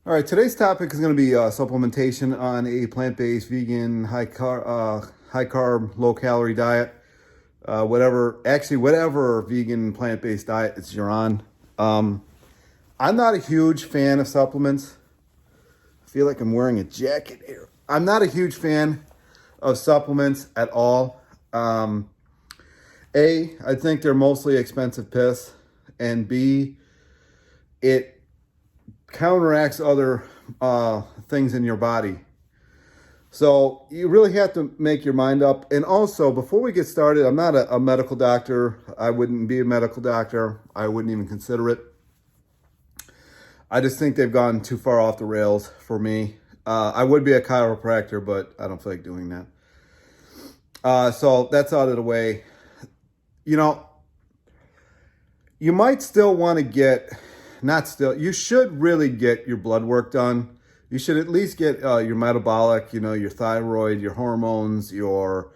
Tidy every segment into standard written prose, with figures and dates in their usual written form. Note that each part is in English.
All right, today's topic is going to be supplementation on a plant-based, vegan, high carb, low-calorie diet. Whatever vegan, plant-based diet it's you're on. I'm not a huge fan of supplements. I feel like I'm wearing a jacket here. I'm not a huge fan of supplements at all. I think they're mostly expensive piss, and B, it counteracts other things in your body. So you really have to make your mind up. And also, before we get started, I'm not a medical doctor. I wouldn't be a medical doctor. I wouldn't even consider it. I just think they've gone too far off the rails for me. I would be a chiropractor, but I don't feel like doing that. So that's out of the way. You might still want to you should really get your blood work done. You should at least get your metabolic, your thyroid, your hormones, your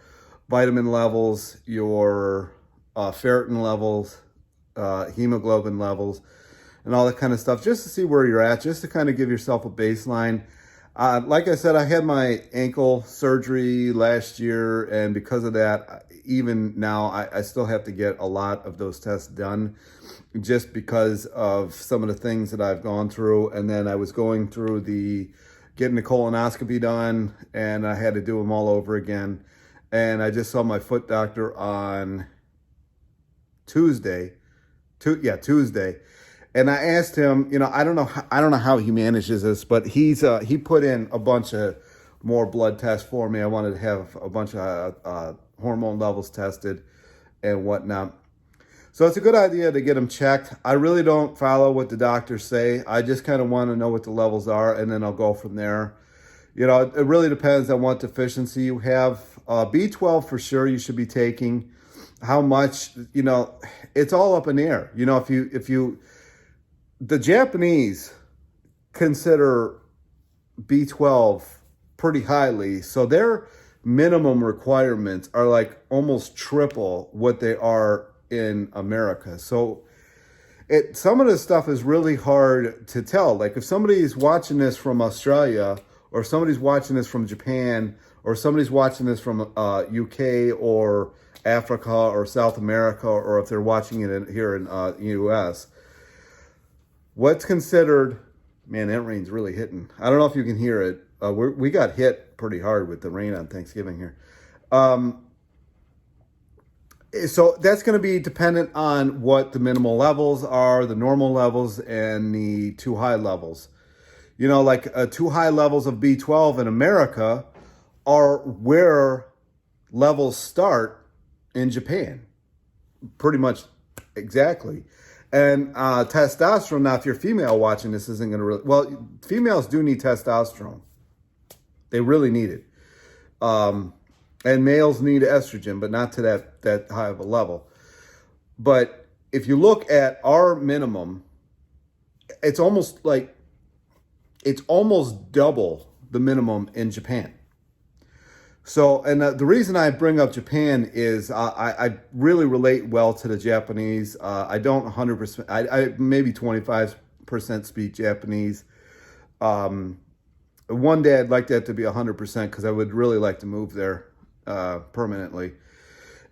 vitamin levels, your ferritin levels, hemoglobin levels, and all that kind of stuff, just to see where you're at, just to kind of give yourself a baseline. Like I said, I had my ankle surgery last year, and because of that, even now, I still have to get a lot of those tests done just because of some of the things that I've gone through. And then I was going through getting the colonoscopy done, and I had to do them all over again. And I just saw my foot doctor on Tuesday. And I asked him, I don't know how he manages this, but he put in a bunch of more blood tests for me. I wanted to have a bunch of hormone levels tested and whatnot. So it's a good idea to get them checked. I really don't follow what the doctors say. I just kind of want to know what the levels are, and then I'll go from there. It really depends on what deficiency you have. B12 for sure you should be taking. How much, it's all up in the air. The Japanese consider B12 pretty highly, so their minimum requirements are like almost triple what they are in America. So some of this stuff is really hard to tell. Like if somebody's watching this from Australia, or somebody's watching this from Japan, or somebody's watching this from UK or Africa or South America, or if they're watching it here in US, what's considered, man, that rain's really hitting. I don't know if you can hear it. We got hit pretty hard with the rain on Thanksgiving here. So that's going to be dependent on what the minimal levels are, the normal levels, and the too high levels. Too high levels of B12 in America are where levels start in Japan. Pretty much exactly. And testosterone, now if you're female watching this, isn't going to really, well, females do need testosterone. They really need it. And males need estrogen, but not to that high of a level. But if you look at our minimum, it's almost double the minimum in Japan. So, and the reason I bring up Japan is I really relate well to the Japanese. I don't 100%, I maybe 25% speak Japanese. One day I'd like that to be 100% because I would really like to move there permanently.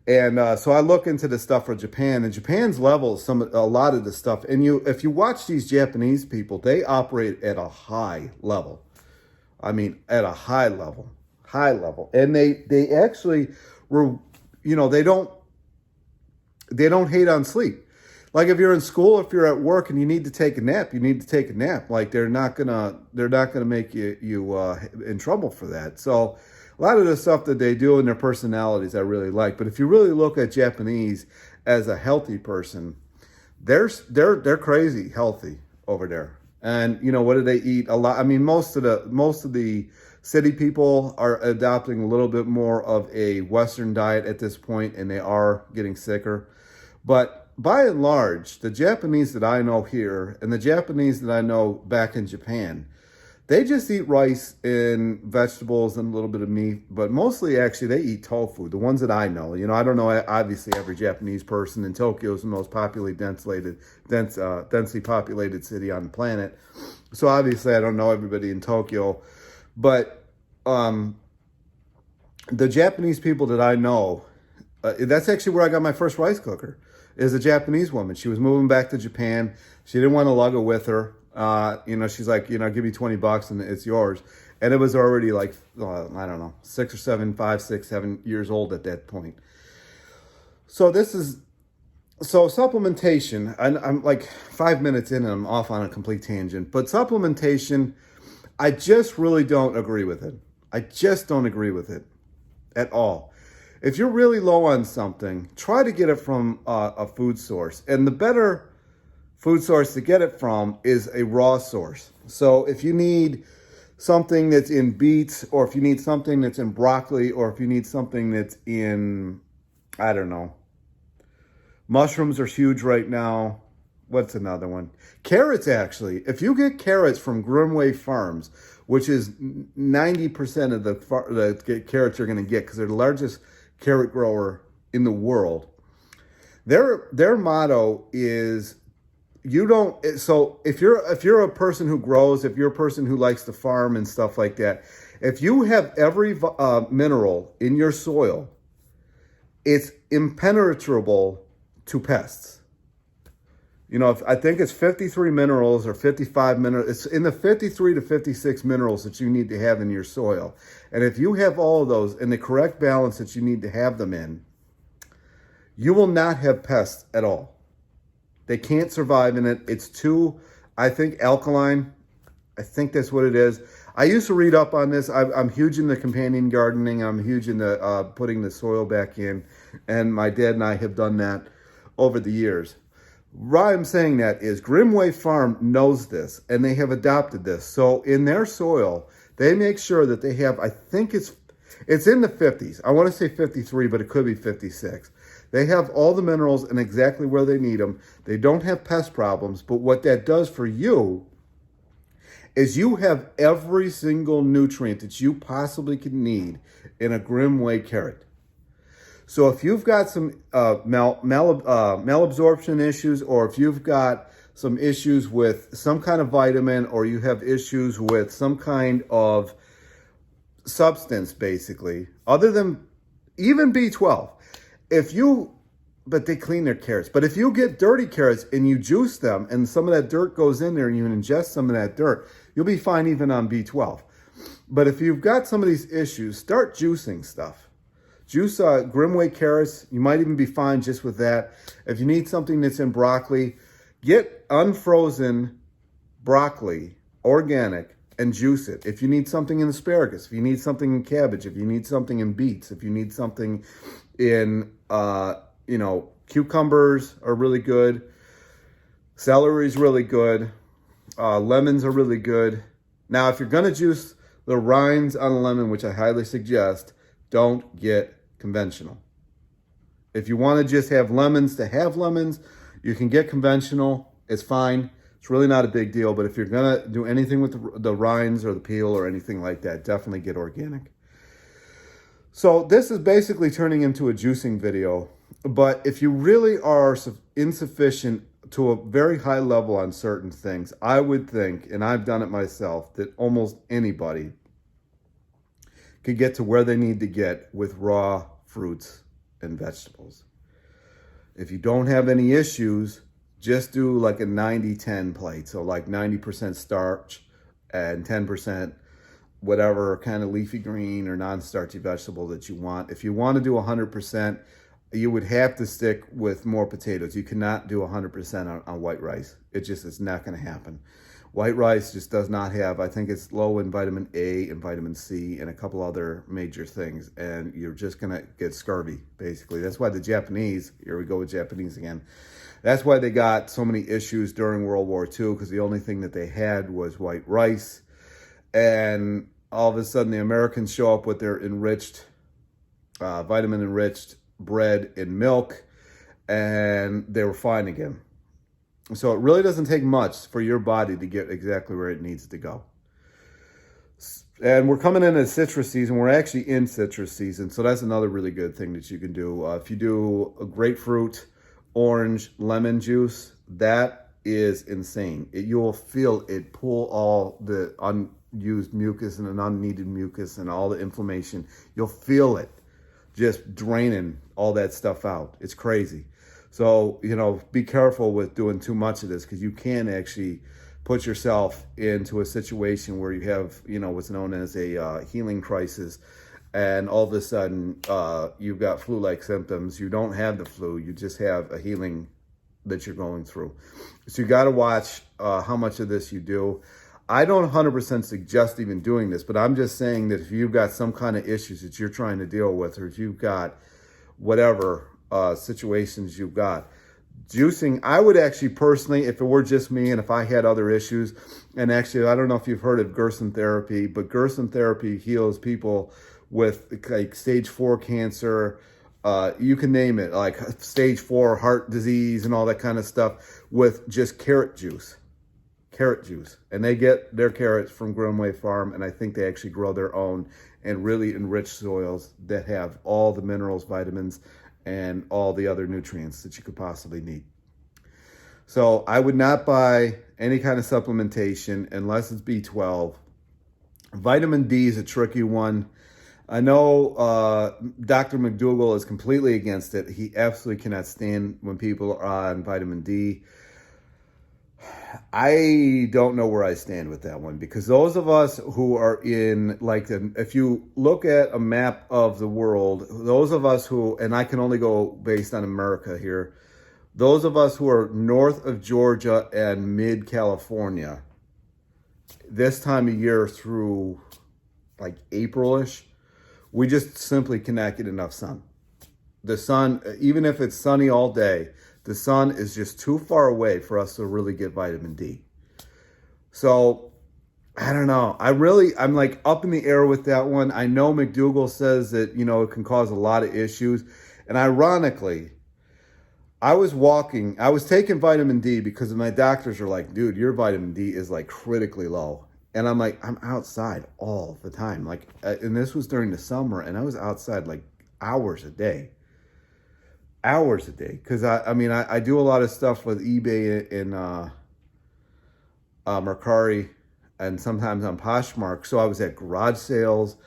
And so I look into the stuff for Japan, and Japan's levels, a lot of the stuff. And if you watch these Japanese people, they operate at a high level. I mean, at a high level. And they actually they don't hate on sleep. Like if you're in school, if you're at work and you need to take a nap, you need to take a nap. Like they're not gonna make you in trouble for that. So a lot of the stuff that they do in their personalities, I really like. But if you really look at Japanese as a healthy person, they're crazy healthy over there. And what do they eat? A lot. I mean, most of the city people are adopting a little bit more of a Western diet at this point, and they are getting sicker. But by and large, the Japanese that I know here and the Japanese that I know back in Japan, They just eat rice and vegetables and a little bit of meat, but mostly actually they eat tofu, the ones that I know. You know, I don't know, obviously every Japanese person, in Tokyo is the most densely populated city on the planet. So obviously I don't know everybody in Tokyo, but the Japanese people that I know, that's actually where I got my first rice cooker, is a Japanese woman. She was moving back to Japan. She didn't want to lug it with her. You know, she's like, you know, give me $20 and it's yours. And it was already like, I don't know, 6 or 7, 5, 6, 7 years old at that point. So supplementation, I'm like 5 minutes in and I'm off on a complete tangent, but supplementation, I just really don't agree with it. I just don't agree with it at all. If you're really low on something, try to get it from a food source. And the better food source to get it from is a raw source. So if you need something that's in beets, or if you need something that's in broccoli, or if you need something that's in, I don't know, mushrooms are huge right now. What's another one? Carrots, actually. If you get carrots from Grimway Farms, which is 90% of the carrots you're going to get, because they're the largest carrot grower in the world, their motto is, you don't, so if you're a person who grows, if you're a person who likes to farm and stuff like that, if you have every mineral in your soil, it's impenetrable to pests. You know, I think it's 53 minerals or 55 minerals. It's in the 53 to 56 minerals that you need to have in your soil. And if you have all of those in the correct balance that you need to have them in, you will not have pests at all. They can't survive in it. It's too, I think, alkaline. I think that's what it is. I used to read up on this. I'm huge into companion gardening. I'm huge into putting the soil back in. And my dad and I have done that over the years. Why I'm saying that is Grimway Farm knows this, and they have adopted this. So in their soil, they make sure that they have, I think it's in the 50s. I want to say 53, but it could be 56. They have all the minerals and exactly where they need them. They don't have pest problems, but what that does for you is you have every single nutrient that you possibly can need in a Grimway carrot. So if you've got some malabsorption issues, or if you've got some issues with some kind of vitamin, or you have issues with some kind of substance, basically, other than even B12, but they clean their carrots. But if you get dirty carrots and you juice them and some of that dirt goes in there and you ingest some of that dirt, you'll be fine even on B12. But if you've got some of these issues, start juicing stuff. Juice Grimway carrots. You might even be fine just with that. If you need something that's in broccoli, get unfrozen broccoli, organic, and juice it. If you need something in asparagus, if you need something in cabbage, if you need something in beets, if you need something in, cucumbers are really good. Celery is really good. Lemons are really good. Now, if you're going to juice the rinds on a lemon, which I highly suggest, don't get conventional. If you want to just have lemons to have lemons, you can get conventional. It's fine. It's really not a big deal. But if you're going to do anything with the rinds or the peel or anything like that, definitely get organic. So this is basically turning into a juicing video. But if you really are insufficient to a very high level on certain things, I would think, and I've done it myself, that almost anybody could get to where they need to get with raw fruits and vegetables. If you don't have any issues, just do like a 90-10 plate. So like 90% starch and 10% whatever kind of leafy green or non-starchy vegetable that you want. If you want to do 100%, you would have to stick with more potatoes. You cannot do 100% on white rice. It's not going to happen. White rice just does not have, I think it's low in vitamin A and vitamin C and a couple other major things. And you're just going to get scurvy, basically. That's why the Japanese, here we go with Japanese again. That's why they got so many issues during World War II, because the only thing that they had was white rice. And all of a sudden the Americans show up with their enriched, vitamin-enriched bread and milk, and they were fine again. So it really doesn't take much for your body to get exactly where it needs to go. And we're coming into citrus season. We're actually in citrus season. So that's another really good thing that you can do. If you do a grapefruit, orange, lemon juice, that is insane. You'll feel it pull all the unused mucus and an unneeded mucus and all the inflammation. You'll feel it just draining all that stuff out. It's crazy. So, be careful with doing too much of this, because you can actually put yourself into a situation where you have, what's known as a healing crisis, and all of a sudden you've got flu-like symptoms. You don't have the flu, you just have a healing that you're going through. So you got to watch how much of this you do. I don't 100% suggest even doing this, but I'm just saying that if you've got some kind of issues that you're trying to deal with, or if you've got whatever situations you've got, juicing, I would actually personally, if it were just me and if I had other issues, and actually, I don't know if you've heard of Gerson therapy, but Gerson therapy heals people with like stage 4 cancer, you can name it, like stage 4 heart disease and all that kind of stuff, with just carrot juice. And they get their carrots from Grimway Farm, and I think they actually grow their own and really enriched soils that have all the minerals, vitamins, and all the other nutrients that you could possibly need. So I would not buy any kind of supplementation unless it's B12. Vitamin D is a tricky one. I know Dr. McDougall is completely against it. He absolutely cannot stand when people are on vitamin D. I don't know where I stand with that one, because those of us who are in, if you look at a map of the world, those of us who, and I can only go based on America here, those of us who are north of Georgia and mid-California, this time of year through like April-ish, we just simply cannot get enough sun. The sun, even if it's sunny all day, the sun is just too far away for us to really get vitamin D. So, I don't know. I'm like up in the air with that one. I know McDougall says that, it can cause a lot of issues. And ironically, I was taking vitamin D because my doctors are like, dude, your vitamin D is like critically low. And I'm like, I'm outside all the time. And this was during the summer, and I was outside like hours a day. Because I do a lot of stuff with eBay and Mercari, and sometimes on Poshmark. So I was at garage sales,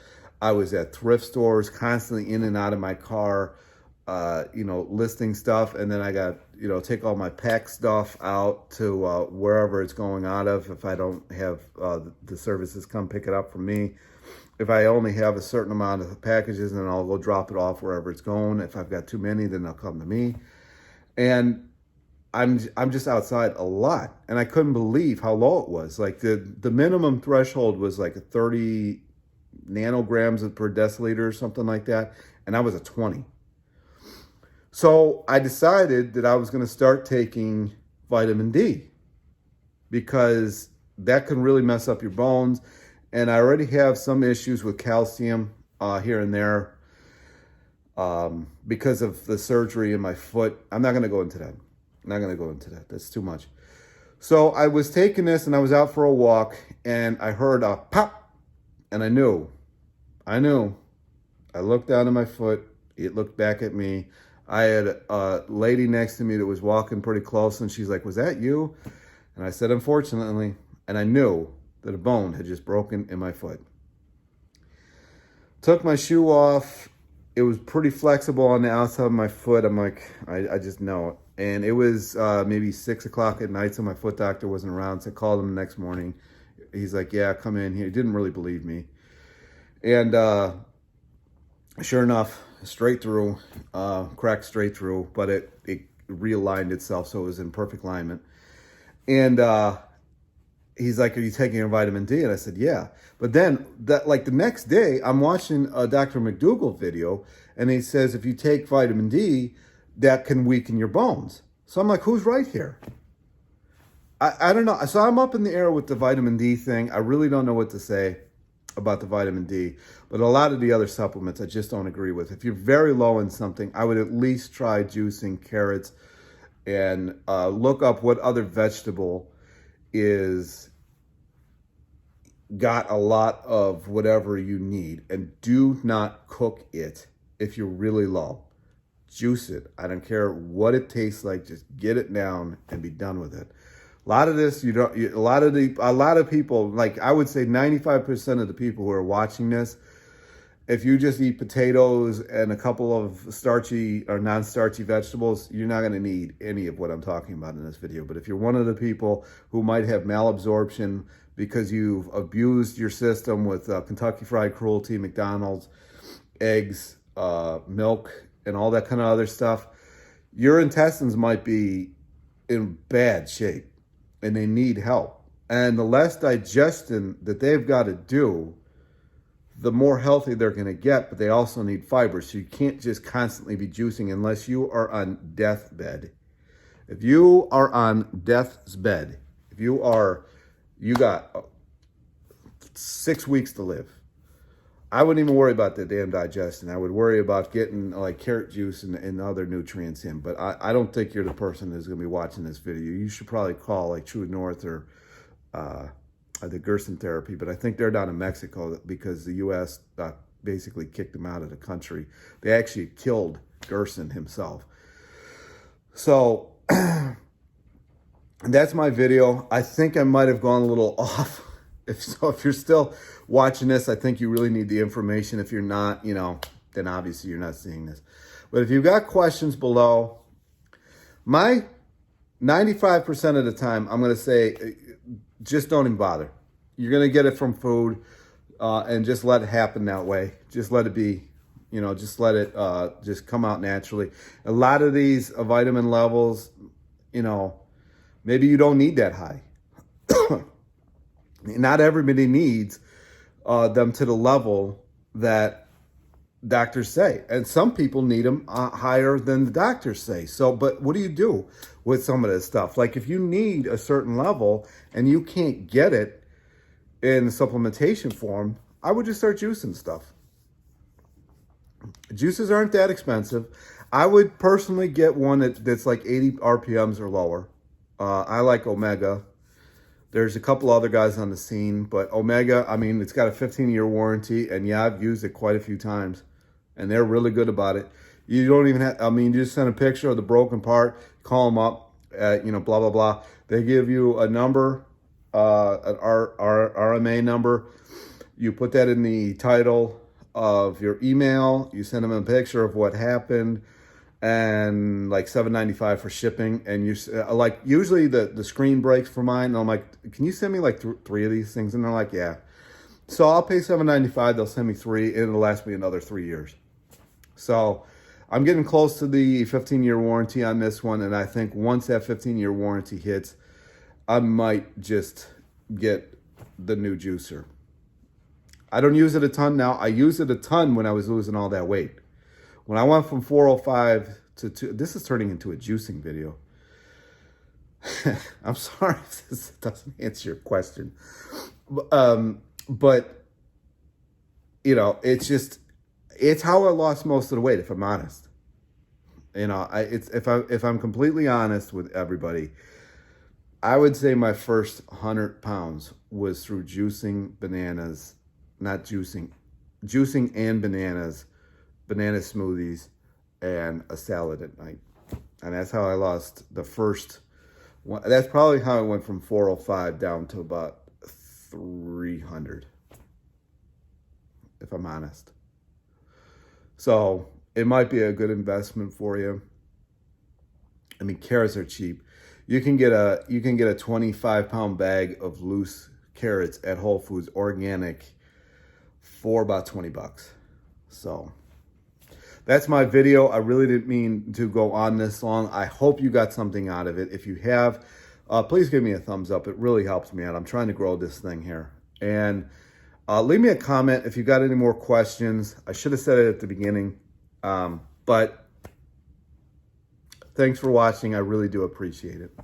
I was at thrift stores, constantly in and out of my car, listing stuff. And then I got, take all my pack stuff out to wherever it's going out of, if I don't have the services come pick it up for me. If I only have a certain amount of packages, then I'll go drop it off wherever it's going. If I've got too many, then they'll come to me. And I'm just outside a lot. And I couldn't believe how low it was. Like the minimum threshold was like 30 nanograms per deciliter or something like that. And I was at 20. So I decided that I was going to start taking vitamin D, because that can really mess up your bones. And I already have some issues with calcium here and there because of the surgery in my foot. I'm not going to go into that. That's too much. So I was taking this, and I was out for a walk, and I heard a pop, and I knew. I looked down at my foot. It looked back at me. I had a lady next to me that was walking pretty close, and she's like, "Was that you?" And I said, "Unfortunately." And I knew that a bone had just broken in my foot. Took my shoe off. It was pretty flexible on the outside of my foot. I'm like, I just know it. And it was maybe 6 o'clock at night, so my foot doctor wasn't around. So I called him the next morning. He's like, "Yeah, come in here." He didn't really believe me. And sure enough, straight through, cracked straight through, but it realigned itself, so it was in perfect alignment. And he's like, "Are you taking your vitamin D?" And I said, "Yeah." But then the next day, I'm watching a Dr. McDougall video, and he says, if you take vitamin D, that can weaken your bones. So I'm like, who's right here? I don't know. So I'm up in the air with the vitamin D thing. I really don't know what to say about the vitamin D, but a lot of the other supplements I just don't agree with. If you're very low in something, I would at least try juicing carrots and look up what other vegetable is got a lot of whatever you need. And do not cook it if you're really low. Juice it. I don't care what it tastes like. Just get it down and be done with it. A lot of this, a lot of people, like I would say 95% of the people who are watching this, if you just eat potatoes and a couple of starchy or non-starchy vegetables, you're not going to need any of what I'm talking about in this video. But if you're one of the people who might have malabsorption because you've abused your system with Kentucky Fried Cruelty, McDonald's, eggs, milk, and all that kind of other stuff, your intestines might be in bad shape and they need help. And the less digestion that they've got to do, the more healthy they're going to get, but they also need fiber. So you can't just constantly be juicing unless you are on deathbed. If you are on death's bed, you got 6 weeks to live, I wouldn't even worry about the damn digestion. I would worry about getting like carrot juice and other nutrients in. But I don't think you're the person that's going to be watching this video. You should probably call like True North or the Gerson therapy. But I think they're down in Mexico because the U.S. Basically kicked them out of the country. They actually killed Gerson himself. So that's my video. I think I might have gone a little off. If you're still watching this, I think you really need the information. If you're not, then obviously you're not seeing this. But if you've got questions below, my 95% of the time, I'm going to say, just don't even bother. You're going to get it from food, and just let it happen that way. Just let it be, just let it just come out naturally. A lot of these vitamin levels, maybe you don't need that high. Not everybody needs them to the level that doctors say. And some people need them higher than the doctors say. So, but what do you do with some of this stuff? Like if you need a certain level and you can't get it in supplementation form, I would just start juicing stuff. Juices aren't that expensive. I would personally get one that's like 80 RPMs or lower. I like Omega. There's a couple other guys on the scene, but Omega, I mean, it's got a 15-year warranty, and yeah, I've used it quite a few times, and they're really good about it. You don't even have, you just send a picture of the broken part, call them up, blah, blah, blah. They give you a number, an RMA number. You put that in the title of your email. You send them a picture of what happened, and like $7.95 for shipping. And you like, usually the screen breaks for mine, and I'm like, can you send me like 3 of these things? And they're like, yeah. So I'll pay $7.95. They'll send me 3, and it'll last me another 3 years. So I'm getting close to the 15-year warranty on this one, and I think once that 15-year warranty hits, I might just get the new juicer. I don't use it a ton now. I used it a ton when I was losing all that weight. When I went from 405 to 2, this is turning into a juicing video. I'm sorry if this doesn't answer your question. But, it's how I lost most of the weight, if I'm honest. If I'm completely honest with everybody, I would say my first 100 pounds was through juicing bananas, not juicing and bananas, banana smoothies, and a salad at night. And that's how I lost the first one. That's probably how I went from 405 down to about 300, if I'm honest. So it might be a good investment for you. I mean, carrots are cheap. You can get a 25-pound bag of loose carrots at Whole Foods, organic, for about $20. So that's my video. I really didn't mean to go on this long. I hope you got something out of it. If you have, please give me a thumbs up. It really helps me out. I'm trying to grow this thing here. And leave me a comment if you got any more questions. I should have said it at the beginning. But thanks for watching. I really do appreciate it.